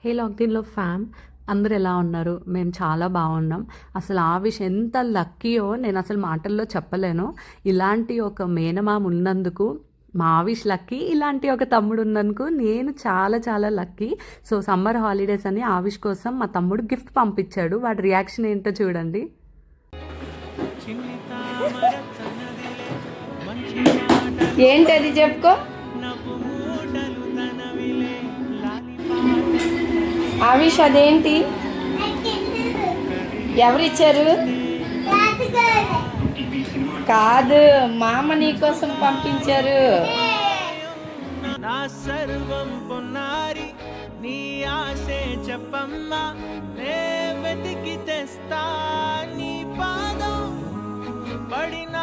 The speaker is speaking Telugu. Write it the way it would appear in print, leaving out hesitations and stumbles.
హే లాక్‌డౌన్‌లో ఫ్యామ్ అందరూ ఎలా ఉన్నారు? మేము చాలా బాగున్నాం. అసలు ఆవిష్ ఎంత లక్కీయో నేనసలు మాటల్లో చెప్పలేను. ఇలాంటి ఒక మేనమామ ఉన్నందుకు మా ఆవిష్ లక్కీ. ఇలాంటి ఒక తమ్ముడు ఉన్నందుకు నేను చాలా చాలా లక్కీ. సో, సమ్మర్ హాలిడేస్ అని ఆవిష్ కోసం మా తమ్ముడు గిఫ్ట్ పంపించాడు. వాడి రియాక్షన్ ఏంటో చూడండి. ఏంటది చెప్పుకో. ఆవిష్ అదేంటి? ఎవరిచ్చారు? కాదు, మామ నీ కోసం పంపించారు. నా సర్వం పొన్నారి నీ ఆశే చెప్పమ్మా, నే వెతికి తెస్తా నీ పాదం పడిన